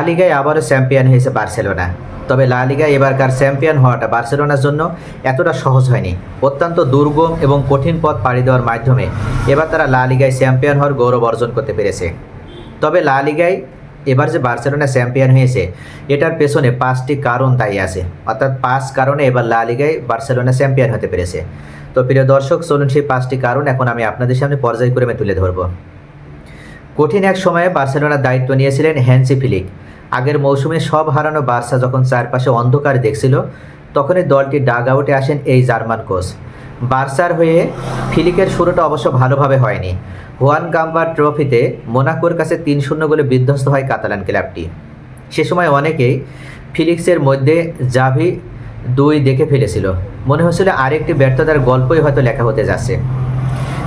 লা লিগায় আবারও চ্যাম্পিয়ন হয়েছে বার্সেলোনা। তবে লা লিগায় এবারকার চ্যাম্পিয়ন হওয়াটা বার্সেলোনার জন্য এতটা সহজ হয়নি। অত্যন্ত দুর্গম এবং কঠিন পথ পাড়ি দেওয়ার মাধ্যমে এবার তারা লা লিগায় চ্যাম্পিয়ন হওয়ার গৌরব অর্জন করতে পেরেছে। তবে লা লিগায় এবার যে বার্সেলোনা চ্যাম্পিয়ন হয়েছে এটার পেছনে 5টি কারণ দায়ী আছে, অর্থাৎ 5 কারণে এবার লা লিগায় বার্সেলোনা চ্যাম্পিয়ন হতে পেরেছে। তো প্রিয় দর্শক, চলুন সেই 5টি কারণ এখন আমি আপনাদের সামনে পর্যায়ক্রমে তুলে ধরব। কঠিন এক সময়ে বার্সেলোনার দায়িত্ব নিয়েছিলেন হ্যান্সি ফ্লিক। আগের মৌসুমে সব হারানো বার্সা যখন চারপাশে অন্ধকার দেখছিল, তখনই দলটির ডাগ আউটে আসেন এই জার্মান কোচ। বার্সার হয়ে ফ্লিকের শুরুটা অবশ্য ভালোভাবে হয়নি। হুয়ান গাম্বার ট্রফিতে মোনাকোর কাছে 3-0 গোলে বিধ্বস্ত হয় কাতালান ক্লাবটি। সে সময় অনেকেই ফিলিক্সের মধ্যে জাভি 2 দেখে ফেলেছিল, মনে হচ্ছিল আরেকটি ব্যর্থতার গল্পই হয়তো লেখা হতে যাচ্ছে।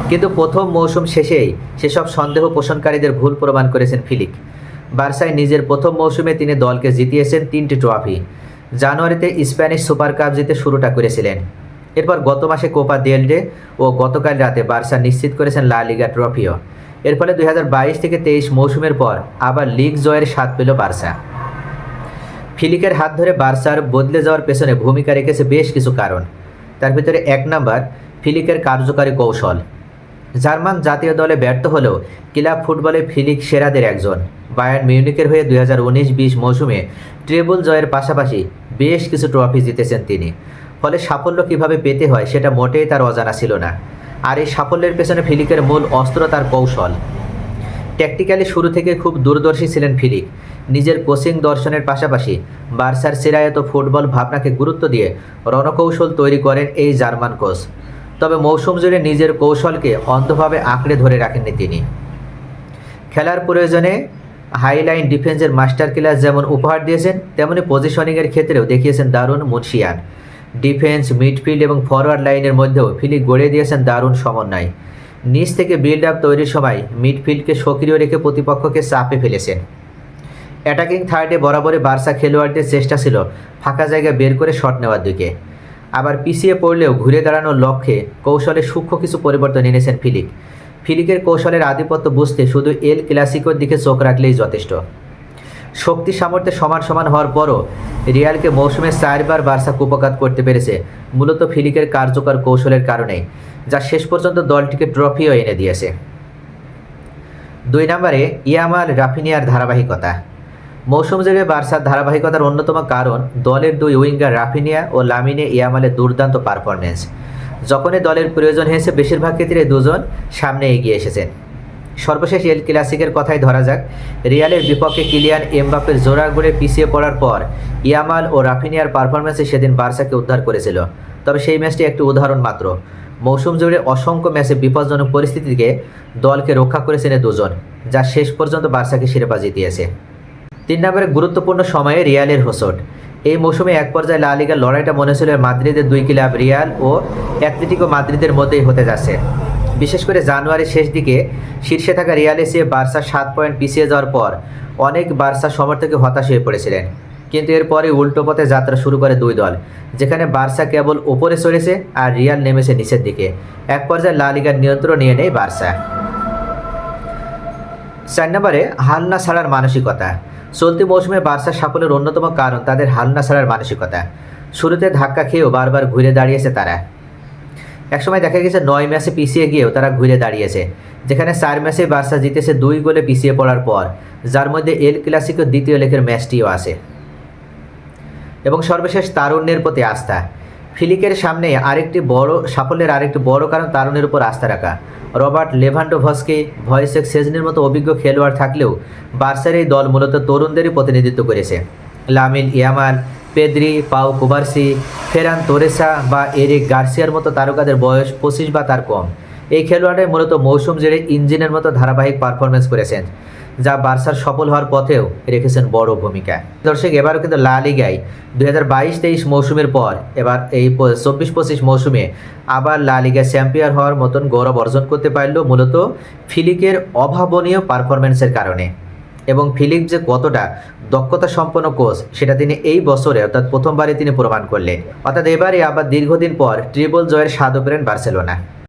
কিন্তু প্রথম মৌসুম শেষেই সেসব সন্দেহ পোষণকারীদের ভুল প্রমাণ করেছেন ফ্লিক। বার্সায় নিজের প্রথম মৌসুমে তিনি দলকে জিতিয়েছেন 3টি ট্রফি। জানুয়ারিতে স্প্যানিশ সুপার কাপ জিতে শুরুটা করেছিলেন। এরপর গত মাসে কোপা দেল রে ও গতকাল রাতে বার্সা নিশ্চিত করেছেন লা লিগা ট্রফিও। এর ফলে 2022 থেকে 23 মৌসুমের পর আবার লিগ জয়ের স্বাদ পেল বার্সা। ফ্লিকের হাত ধরে বার্সার বদলে যাওয়ার পেছনে ভূমিকা রেখেছে বেশ কিছু কারণ। তার ভিতরে 1 নম্বর, ফ্লিকের কার্যকারী কৌশল। জার্মান জাতীয় দলে ব্যর্থ হলেও ক্লাব ফুটবলে ফ্লিক সেরাদের একজন। বায়ার্ন মিউনিখের হয়ে 2019-20 মৌসুমে ট্রেবল জয়ের পাশাপাশি বেশ কিছু ট্রফি জিতেছেন তিনি। ফলে সাফল্য কিভাবে পেতে হয় সেটা মোটেই তার অজানা ছিল না। আর এই সাফল্যের পেছনে ফ্লিকের মূল অস্ত্র তার কৌশল। ট্যাকটিক্যালি শুরু থেকে খুব দূরদর্শী ছিলেন ফ্লিক। নিজের কোচিং দর্শনের পাশাপাশি বার্সার চিরায়ত ফুটবল ভাবনাকে গুরুত্ব দিয়ে রণকৌশল তৈরি করেন এই জার্মান কোচ। তবে মৌসুম জুড়ে নিজের কৌশলকে অন্ধভাবে আঁকড়ে ধরে রাখেননি তিনি। খেলার প্রয়োজনে হাইলাইন ডিফেন্সের মাস্টার ক্লাস যেমন উপহার দিয়েছেন, তেমনি পজিশনিংয়ের ক্ষেত্রেও দেখিয়েছেন দারুণ মুনশিয়ান। ডিফেন্স, মিডফিল্ড এবং ফরওয়ার্ড লাইনের মধ্যেও ফ্লিক গড়ে দিয়েছেন দারুণ সমন্বয়। নিচ থেকে বিল্ড আপ তৈরির সময় মিডফিল্ডকে সক্রিয় রেখে প্রতিপক্ষকে চাপে ফেলেছেন। অ্যাটাকিং থার্ডে বরাবরই বার্সা খেলোয়াড়দের চেষ্টা ছিল ফাঁকা জায়গা বের করে শট নেওয়ার দিকে। আবার পিছিয়ে পড়লেও ঘুরে দাঁড়ানোর লক্ষ্যে কৌশলে সূক্ষ্ম কিছু পরিবর্তন এনেছেন ফ্লিক। ফ্লিকের কৌশলের আধিপত্য বুঝতে শুধু এল ক্লাসিকোর দিকে চোখ রাখলেই যথেষ্ট। শক্তি সামর্থ্যে সমান সমান হওয়ার পরও রিয়ালকে মৌসুমে 4বার বার্সা কুপঘাত করতে পেরেছে মূলত ফ্লিকের কার্যকর কৌশলের কারণেই, যা শেষ পর্যন্ত দলটিকে ট্রফিও এনে দিয়েছে। 2 নম্বরে, ইয়ামাল রাফিনিয়ার ধারাবাহিকতা। মৌসুম জুড়ে বার্সার ধারাবাহিকতার অন্যতম কারণ দলের 2 উইঙ্গার রাফিনিয়া ও লামিনে ইয়ামালের দুর্দান্ত পারফরমেন্স। যখনই দলের প্রয়োজন হয়েছে বেশিরভাগ ক্ষেত্রে দুজন সামনে এগিয়ে এসেছেন। সর্বশেষ এল ক্লাসিকের কথাই ধরা যাক। রিয়ালের বিপক্ষে কিলিয়ান এমবাপ্পের জোড়া গড়ে পিছিয়ে পড়ার পর ইয়ামাল ও রাফিনিয়ার পারফরমেন্সে সেদিন বার্সাকে উদ্ধার করেছিল। তবে সেই ম্যাচটি একটি উদাহরণ মাত্র। মৌসুম জুড়ে অসংখ্য ম্যাচে বিপজ্জনক পরিস্থিতি থেকে দলকে রক্ষা করেছেন এই দুজন, যা শেষ পর্যন্ত বার্সাকে শিরোপা জিতিয়েছে। 3 নম্বরে, গুরুত্বপূর্ণ সময়ে রিয়ালের হোঁচট। এই মৌসুমে এক পর্যায়ে লা লিগার লড়াইটা মনে ছিল মাদ্রিদের 2 ক্লাব রিয়াল ও অ্যাটলেটিকো মাদ্রিদের মধ্যেই হতে যাচ্ছে। বিশেষ করে জানুয়ারির শেষ দিকে শীর্ষে থাকা রিয়ালে চেয়ে বার্সা 7 পয়েন্ট পিছিয়ে যাওয়ার পর অনেক বার্সা সমর্থক হতাশ হয়ে পড়েছিলেন। কিন্তু এরপরে উল্টো পথে যাত্রা শুরু করে 2 দল, যেখানে বার্সা কেবল ওপরে চড়েছে আর রিয়াল নেমেছে নিচের দিকে। এক পর্যায়ে লা লিগার নিয়ন্ত্রণ নিয়ে নেয় বার্সা। 4 নম্বরে, হাল না ছাড়ার মানসিকতা। চলতি মৌসুমে বার্সার সাফল্যের অন্যতম কারণ তাদের হাল না ছাড়ার মানসিকতা। শুরুতে ধাক্কা খেয়েও বারবার ঘুরে দাঁড়িয়েছে তারা। একসময় দেখা গেছে 9 ম্যাচে পিছিয়ে গিয়েও তারা ঘুরে দাঁড়িয়েছে, যেখানে 4 ম্যাচে বার্সা জিতেছে 2 গোলে পিছিয়ে পড়ার পর, যার মধ্যে এল ক্লাসিকো দ্বিতীয় লেগের ম্যাচটিও আছে। এবং সর্বশেষ, তারুণ্যের প্রতি আস্থা। ফ্লিকের সামনে সাফল্যের আরেকটি বড় কারণ তারুণের উপর আস্থা রাখা। রবার্ট লেভানডোভস্কি, ভয়েসেক সেজনির মতো অভিজ্ঞ খেলোয়াড় থাকলেও বার্সার এই দল মূলত তরুণদেরই প্রতিনিধিত্ব করেছে। লামিন ইয়ামাল, পেদ্রি, পাউ কুবার্সি, ফেরান তোরেসা বা এরিক গার্সিয়ার মতো তারকাদের বয়স 25 বা তার কম। এই খেলোয়াড়রাই মূলত মৌসুম জুড়ে ইঞ্জিনের মতো ধারাবাহিক পারফরমেন্স করেছেন, যা বার্সার সফল হওয়ার পথেও রেখেছেন বড় ভূমিকা। দর্শক, এবারও কিন্তু লা লিগায় 2022-23 মৌসুমের পর এবার এই 24-25 মৌসুমে আবার লা লিগা চ্যাম্পিয়ন হওয়ার মতন গৌরব অর্জন করতে পারল মূলত ফ্লিকের অভাবনীয় পারফরমেন্সের কারণে। এবং ফ্লিক যে কতটা দক্ষতা সম্পন্ন কোচ সেটা তিনি এই বছরে অর্থাৎ প্রথমবারই তিনি প্রমাণ করলেন। অর্থাৎ এবারে আবার দীর্ঘদিন পর ট্রিপল জয়ের স্বাদ পেলেন বার্সেলোনা।